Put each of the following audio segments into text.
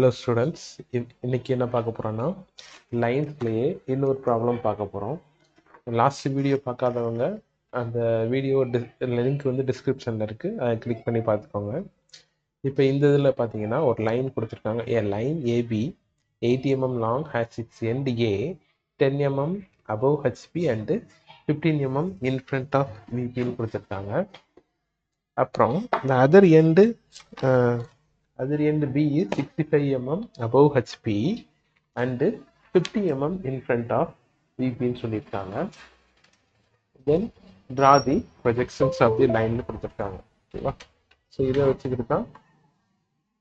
Hello students, இன்னைக்கு என்ன பார்க்க போறோம்னா லைன்ஸ்லயே இன்னொரு ப்ராப்ளம் பார்க்க போறோம். லாஸ்ட் வீடியோ பார்க்காதவங்க அந்த வீடியோ லிங்க் வந்து டிஸ்கிரிப்ஷன்ல இருக்கு, அதை கிளிக் பண்ணி பார்த்துக்கோங்க. இப்போ இந்த இதில் பார்த்தீங்கன்னா ஒரு லைன் கொடுத்துருக்காங்க. A line AB 80 mm long has its end A 10 mm above HP and 15 mm in front of VP ன்னு கொடுத்துருக்காங்க. அப்புறம் இந்த other end B is 65 mm above HP and 50 mm in front of VP ன்னு சொல்லியிருக்காங்க. Then draw the projections of the line ன்னு கொடுத்துருக்காங்க. ஓகேவா? So இதை வச்சுக்கிட்டு தான்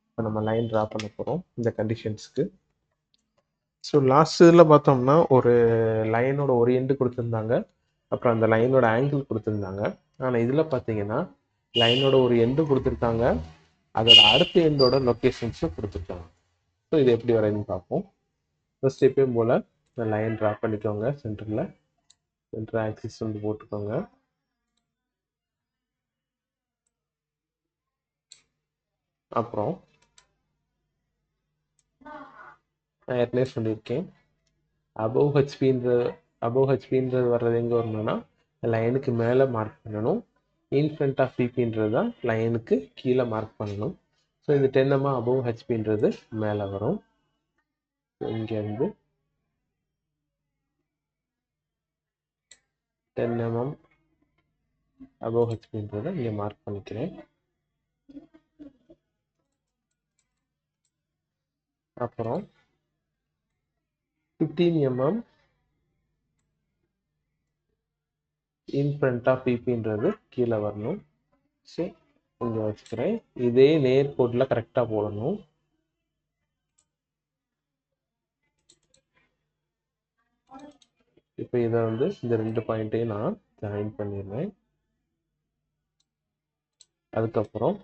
இப்போ நம்ம லைன் ட்ரா பண்ண போகிறோம் இந்த கண்டிஷன்ஸ்க்கு. ஸோ லாஸ்ட் இதில் பார்த்தோம்னா ஒரு லைனோட ஒரு எண்டு கொடுத்துருந்தாங்க, அப்புறம் அந்த லைனோட ஆங்கிள் கொடுத்துருந்தாங்க. ஆனால் இதில் பார்த்தீங்கன்னா லைனோட ஒரு எண்டு கொடுத்துருக்காங்க, அதோட அடுத்த எண்டோட லொக்கேஷன்ஸும் கொடுத்துருக்காங்க. ஸோ இது எப்படி வரைன்னு பார்ப்போம். ஃபர்ஸ்ட் எப்பயும் போல் இந்த லைன் ட்ரா பண்ணிக்கோங்க. சென்டர் ஆக்சிஸ் வந்து போட்டுக்கோங்க. அப்புறம் நான் ஏற்கனவே சொல்லியிருக்கேன், அபவ் ஹெச்பின்றது வர்றது எங்கே வரணும்னா லைனுக்கு மேலே மார்க் பண்ணணும். இன் ஃப்ரண்ட் ஆஃப் பிபின்றது தான் லைனுக்கு கீழே மார்க் பண்ணணும். ஸோ இது 10 mm அபவ் ஹெச்பின்றது மேலே வரும். இங்கேருந்து 10 mm அபவ் ஹெச்பின்றதை இங்கே மார்க் பண்ணிக்கிறேன். அப்புறம் 15 mm இன் ஃப்ரண்ட் ஆஃப் பிபின்றது கீழே வரணும். சரி, இங்கே வச்சுக்கிறேன். இதே நேர்கோட்டில் கரெக்டாக போடணும். இப்போ இதை வந்து இந்த ரெண்டு பாயிண்ட்டையும் நான் ஜாயின் பண்ணிடுறேன். அதுக்கப்புறம்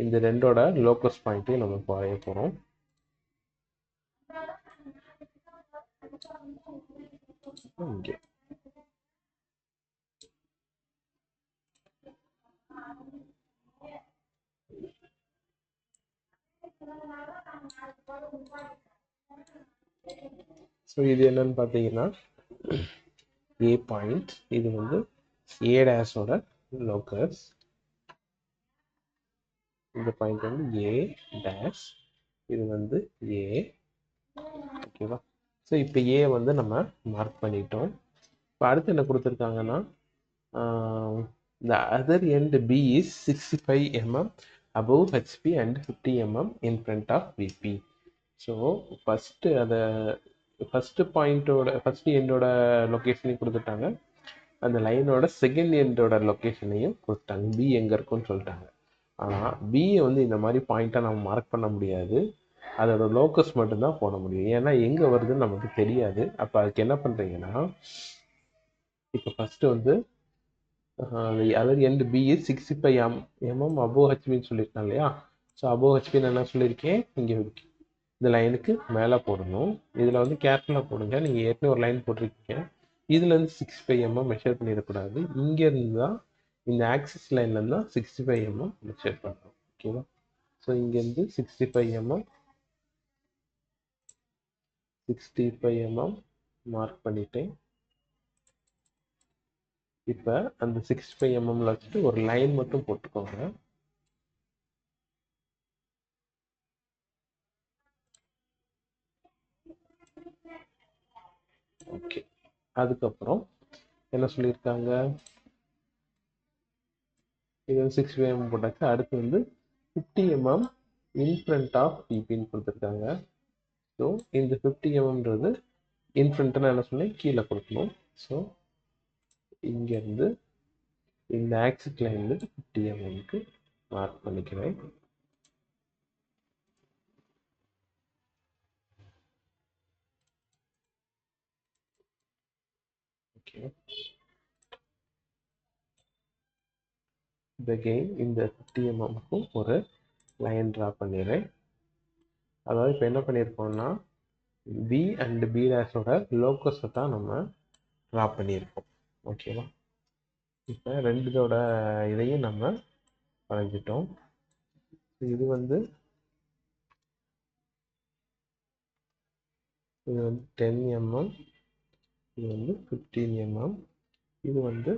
இந்த ரெண்டோட லோக்கஸ் பாயிண்ட்டையும் நம்ம வரைய போகிறோம். இங்கே ஸோ இது என்னன்னு பார்த்தீங்கன்னா ஏ பாயிண்ட், இது வந்து ஏ டேஷோட லோக்கஸ். இந்த பாயிண்ட் வந்து ஏ டேஷ், இது வந்து ஏ. ஓகேவா? ஸோ இப்போ ஏ வந்து நம்ம மார்க் பண்ணிட்டோம். இப்போ அடுத்து என்ன கொடுத்துருக்காங்கன்னா the other end B is 65 mm above HP and 50 mm in front of VP. So first பாயிண்டோட ஃபஸ்ட் எண்டோட லொக்கேஷனையும் கொடுத்துட்டாங்க, அந்த லைனோட செகண்ட் எண்டோட லொக்கேஷனையும் கொடுத்துட்டாங்க. பி எங்கே இருக்குன்னு சொல்லிட்டாங்க. ஆனால் பியை வந்து இந்த மாதிரி பாயிண்ட்டாக நம்ம மார்க் பண்ண முடியாது, அதோட லோக்கஸ் மட்டும்தான் போட முடியும். ஏன்னா எங்கே வருதுன்னு நமக்கு தெரியாது. அப்போ அதுக்கு என்ன பண்ணுறீங்கன்னா, இப்போ ஃபஸ்ட்டு வந்து அதாவது end P is 65 mm above ஹெச்பின்னு சொல்லியிருக்கேன் இல்லையா? ஸோ அபோவ் ஹெச்பின்னு என்ன சொல்லியிருக்கேன், இங்கே இந்த லைனுக்கு மேலே போடணும். இதில் வந்து கேர்ஃபுல்லாக போடுங்க. நீங்கள் ஏற்கனவே ஒரு லைன் போட்டிருக்கீங்க, இதுலேருந்து 65 mm மெஷர் பண்ணிடக்கூடாது. இங்கேருந்து தான் இந்த ஆக்சிஸ் லைன்லேருந்து தான் 65 mm மெஷர் பண்ணணும். ஓகேவா? ஸோ இங்கேருந்து 65 mm மார்க் பண்ணிட்டேன். இப்போ அந்த 65 mmல வச்சுட்டு ஒரு லைன் மட்டும் போட்டுக்கோங்க. ஓகே, அதுக்கப்புறம் என்ன சொல்லியிருக்காங்க, இது வந்து 65 mm போட்டாச்சு. அடுத்து வந்து 50 mm இன் ஃப்ரண்ட் ஆஃப் பிபின்னு கொடுத்துருக்காங்க. ஸோ இந்த 50 mmன்றது இன் ஃப்ரண்ட்னா என்ன சொன்னேன், கீழே கொடுக்கணும். ஸோ இங்கேருந்து இந்த ஆக்சிஸ் லைன்ல 50 mmக்கு மார்க் பண்ணிக்கிறேன். ஓகே, அகைன் இந்த 50 mmக்கும் ஒரு லைன் ட்ரா பண்ணிடுறேன். அதாவது இப்போ என்ன பண்ணியிருக்கோம்னா பி அண்ட் பி டேஷோட லோக்கஸை தான் நம்ம ட்ரா பண்ணியிருக்கோம். ஓகேவா? இப்போ ரெண்டோட இதையும் நம்ம வரைஞ்சிட்டோம். இது வந்து இது வந்து 10 mm, இது வந்து 15 mm, இது வந்து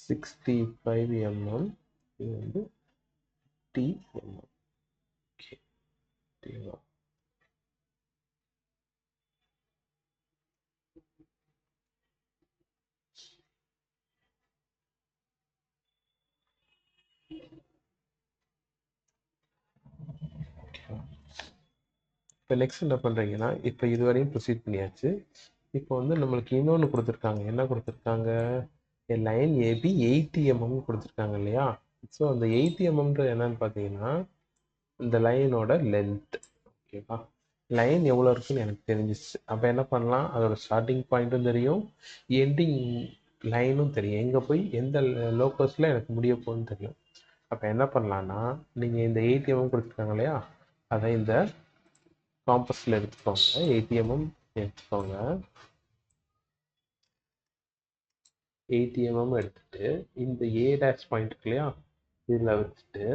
65 mm, இது வந்து TM. Okay, TM. இப்போ நெக்ஸ்ட் என்ன பண்ணுறீங்கன்னா, இப்போ இதுவரையும் ப்ரொசீட் பண்ணியாச்சு. இப்போ வந்து நம்மளுக்கு இன்னொன்று கொடுத்துருக்காங்க. என்ன கொடுத்துருக்காங்க? லைன் ஏபி 80 mm கொடுத்துருக்காங்க இல்லையா? ஸோ அந்த 80 mmன்ற என்னன்னு பார்த்தீங்கன்னா இந்த லைனோட லென்த். ஓகேவா? லைன் எவ்வளோ இருக்குன்னு எனக்கு தெரிஞ்சிச்சு. அப்போ என்ன பண்ணலாம், அதோட ஸ்டார்டிங் பாயிண்ட்டும் தெரியும், எண்டிங் லைனும் தெரியும், எங்கே போய் எந்த லோக்கஸில் எனக்கு முடிய போகுதுன்னு தெரியும். அப்போ என்ன பண்ணலான்னா, நீங்கள் இந்த 80 mm கொடுத்துருக்காங்க இல்லையா, அதை இந்த காம்பஸில் எடுத்துக்கோங்க. 80 mm எடுத்துக்கோங்க. 80 mm எடுத்துட்டு இந்த ஏ டேஷ் பாயிண்ட் இருக்கு இல்லையா, இதில் வச்சுட்டு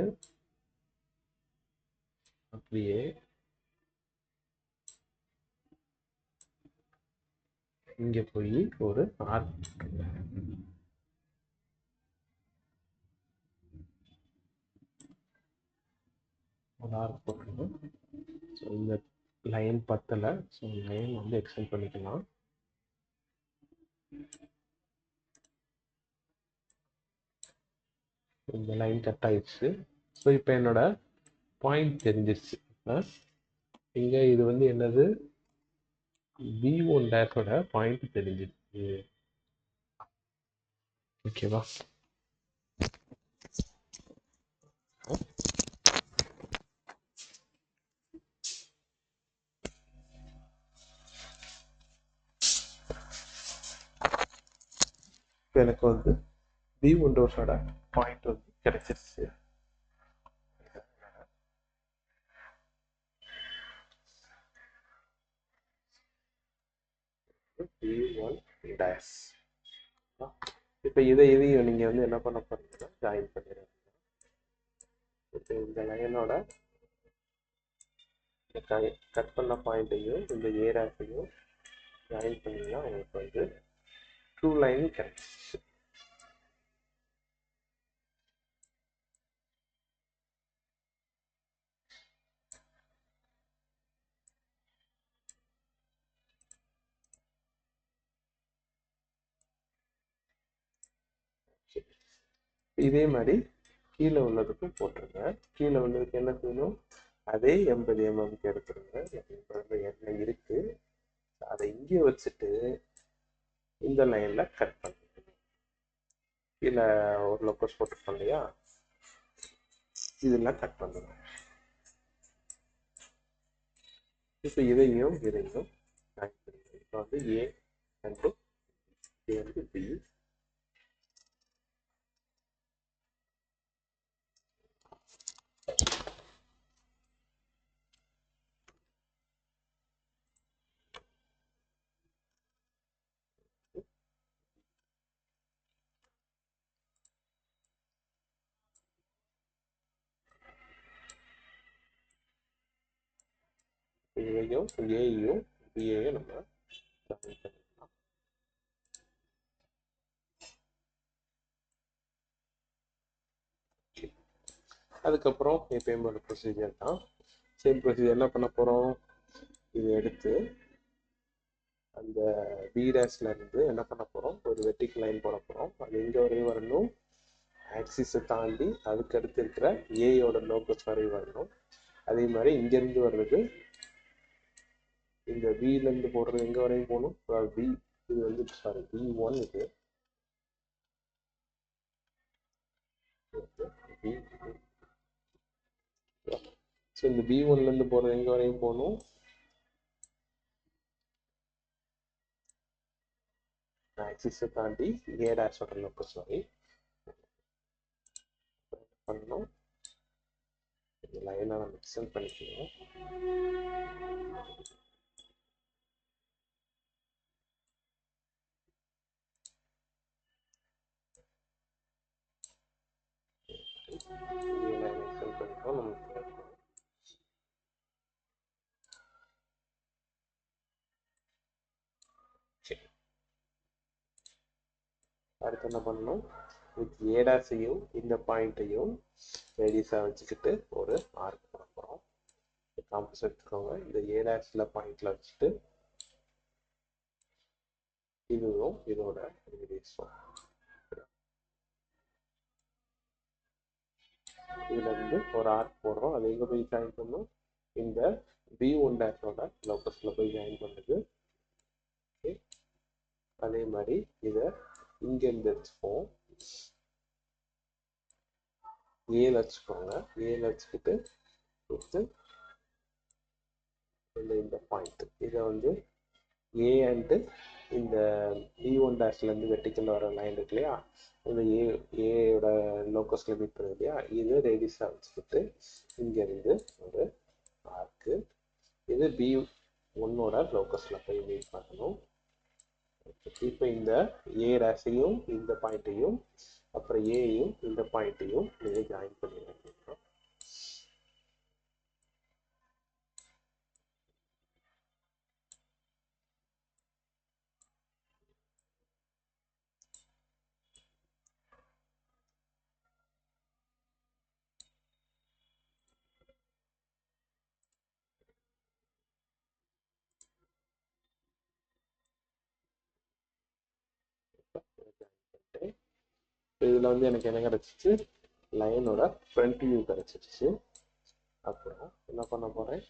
அப்படியே இங்கே போய் ஒரு ஆர்க் போட்டுருங்க. ஸோ இந்த லைன் பத்தலை, ஸோ லைன் வந்து எக்ஸ்டெண்ட் பண்ணிக்கலாம். இந்த லைன் கட் ஆயிடுச்சு. ஸோ இப்போ என்னோட பாயிண்ட் தெரிஞ்சிருச்சு. இங்கே இது வந்து என்னது, B1 டேஷோட பாயிண்ட் தெரிஞ்சிருச்சு. ஓகேவா? இப்போ எனக்கு வந்து B1 டோஸோட பாயிண்ட் வந்து கிடைச்சிருச்சு. B1 dash. இப்போ இதையும் நீங்கள் வந்து என்ன பண்ண போறீங்கன்னா ஜாயின் பண்ணிடுங்க. இப்போ இந்த லைனோட கட் பண்ண பாயிண்ட்டையும் இந்த ஏ டேஷையும் ஜாயின் பண்ணிங்கன்னா உங்களுக்கு வந்து ட்ரூ லைன் கிடைச்சிச்சு. இதே மாதிரி கீழே உள்ளதுக்கும் போட்டுருங்க. கீழே உள்ளதுக்கு என்ன செய்யணும், அதே 80 mm எடுத்துருங்க. என்ன இருக்கு அதை இங்கே வச்சுட்டு இந்த லைன்ல கட் பண்ணுங்க. கீழே ஒரு லோக்கஸ் போட்டுருக்கோம் இல்லையா, இதெல்லாம் கட் பண்ணுங்க. இப்போ இதையும் இப்போ வந்து ஏ அண்ட் ஏ வந்து பி. இதையும் ஏயும் பியையும் நம்ம join பண்ணிக்கலாம். அதுக்கப்புறம் எப்பயும் போல ப்ரொசீஜர் தான். Same procedure. என்ன பண்ண போகிறோம், இதை எடுத்து அந்த பி டேஷ்ல இருந்து என்ன பண்ண போகிறோம், ஒரு வெர்டிகல் லைன் போட போகிறோம். அது எங்கே வரையும் வரணும், ஆக்சிஸை தாண்டி அதுக்கு அடுத்து இருக்கிற ஏயோட லோக்கஸ் வரையும் வரணும். அதே மாதிரி இங்கேருந்து வர்றது இந்த பிலேருந்து போடுறது எங்கே வரையும் போகணும், பி இது வந்து சாரி B1 இது பி. ஸோ இந்த B1லேருந்து போகிறது எங்கே வரையும் போகணும், ஆக்சிஸை தாண்டி ஏ டேஷோட லோக்கஸ் வரை பண்ணணும். இந்த லைனை நம்ம எக்ஸ்டெண்ட் பண்ணிக்கணும். லைனை எக்ஸ்டெண்ட் பண்ணிக்கணும். நமக்கு அடுத்து என்ன பண்ணணும், வித் ஏடாஸையும் இந்த பாயிண்ட்டையும் ரேடியஸாக வச்சுக்கிட்டு ஒரு ஆர்க் பண்ண போகிறோம். காம்பஸ் எடுத்துக்கோங்க. இந்த ஏடாஸில் பாயிண்டில் வச்சுட்டு இதுவும் இதோட ரேடியஸும் இதுலேருந்து ஒரு ஆர்க் போடுறோம். அது எங்கே போய் ஜாயின் பண்ணணும், இந்த B1 டேஷோட லோக்கஸில் போய் ஜாயின் பண்ணுது. ஓகே, அதே மாதிரி இதை இங்கேருந்து வச்சுப்போம். ஏல வச்சுக்கோங்க. ஏல வச்சுக்கிட்டு இந்த பாயிண்ட் இதை வந்து ஏ அண்டு இந்த B1 டேஷ்லேருந்து வெர்டிக்கல் வர லைன் இருக்கு இல்லையா, இந்த ஏயோட லோக்கஸ் லிமிட் பண்ணுது இல்லையா, இது ரேடியஸாக வச்சுக்கிட்டு இங்கேருந்து ஒரு ஆர்க்கு இது B1ஓட லோக்கஸில் போய் மீட் பண்ணணும். இப்போ இந்த ஏ டேஷையும் இந்த பாயிண்ட்டையும் அப்புறம் ஏயும் இந்த பாயிண்ட்டையும் நீங்கள் ஜாயின் பண்ணிடுங்க. இதில் வந்து எனக்கு என்ன கிடச்சிச்சு, லைனோட ஃப்ரண்ட் வியூ கிடச்சிருச்சு. அப்புறம் என்ன பண்ண போகிறேன்,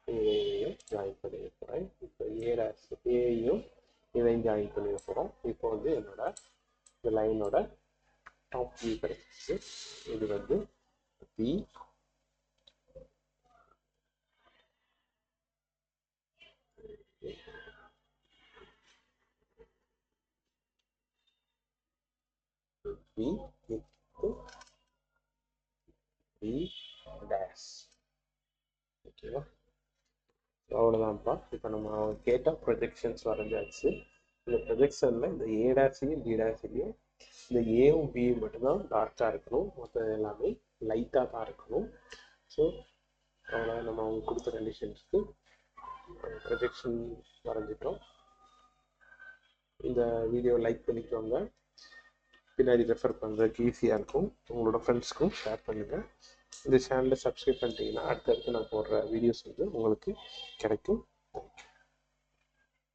ஏயையும் ஜாயின் பண்ணிட போகிறேன். இப்போ ஏயையும் இதையும் ஜாயின் பண்ணிட போகிறோம். இப்போ வந்து என்னோட இந்த லைனோட டாப் வியூ கிடைச்சிச்சு. இது வந்து பி பி பி டேஷ். ஓகேவா, அவ்வளோதான்ப்பா. இப்போ நம்ம கேட்ட ப்ரொஜெக்ஷன்ஸ் வரைஞ்சாச்சு. இந்த ப்ரொஜெக்ஷனில் இந்த ஏ டேஷையும் பி டேஷையும் இந்த ஏவும் பியும் மட்டும்தான் டார்க்காக இருக்கணும், மற்ற எல்லாமே லைட்டாக தான் இருக்கணும். ஸோ அவ்வளோ நம்ம அவங்க கொடுத்த கண்டிஷன்ஸ்க்கு ப்ரொஜெக்ஷன் வரைஞ்சிட்டோம். இந்த வீடியோ லைக் பண்ணிக்கோங்க, பின்னாடி ரெஃபர் பண்ணுறதுக்கு ஈஸியாக இருக்கும். உங்களோட ஃப்ரெண்ட்ஸ்க்கும் ஷேர் பண்ணுங்கள். இந்த சேனலை சப்ஸ்கிரைப் பண்ணிட்டீங்கன்னா அடுத்தடுத்து நான் போடுற வீடியோஸ் வந்து உங்களுக்கு கிடைக்கும்.